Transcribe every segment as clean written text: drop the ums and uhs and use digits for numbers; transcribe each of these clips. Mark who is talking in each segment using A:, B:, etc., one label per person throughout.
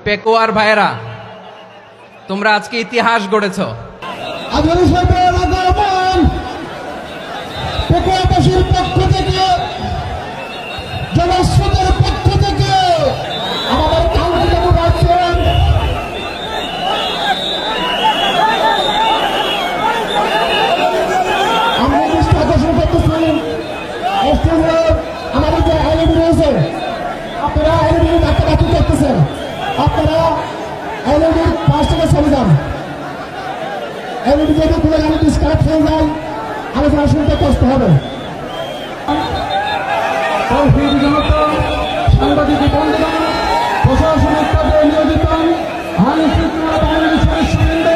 A: পেকুয়ার ভাইয়েরা, তোমরা আজকে ইতিহাস গড়েছ।
B: পেকুয়াবাসীর পক্ষ থেকে, জনস্রোতের পক্ষ থেকে আমাদের কাউন্সিলর আছেন আমরা দৃষ্টি আকর্ষণ করতেছি। আমাদের যে এলইডি রয়েছে, আপনারা এলইডি ডাকাডাকি করতেছেন, আপনারা এলইডির পাশ থেকে চলে যান। এলইডি যদি খুলে আমি ডিসকানেক্ট হয়ে যায়, আলোচনা শুনতে কষ্ট হবে। সাংবাদিক বন্ধুগণ, প্রশাসনিক কাজে নিয়োজিত আইন শৃঙ্খলা বাহিনীর সদস্যবৃন্দ,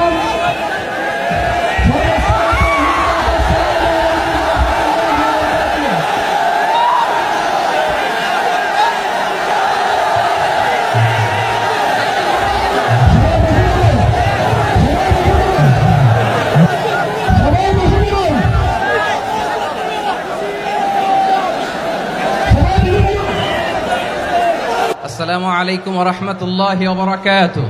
A: আসসালামু আলাইকুম ওয়া রাহমাতুল্লাহি ওয়া বারাকাতুহু।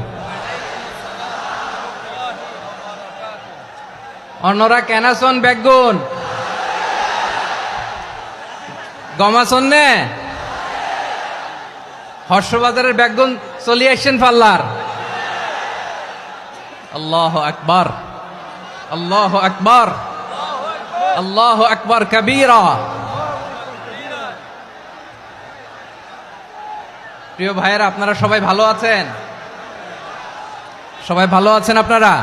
A: অন্যরা কেনাসন বেগুন গমাসন নে হর্ষবাজারের বেগুন চলি আসছেন পাল্লার। আল্লাহু আকবার, আল্লাহু আকবার, আল্লাহু আকবার কবীরা। প্রিয় ভাইয়েরা, আপনারা সবাই ভালো আছেন? সবাই ভালো আছেন আপনারা?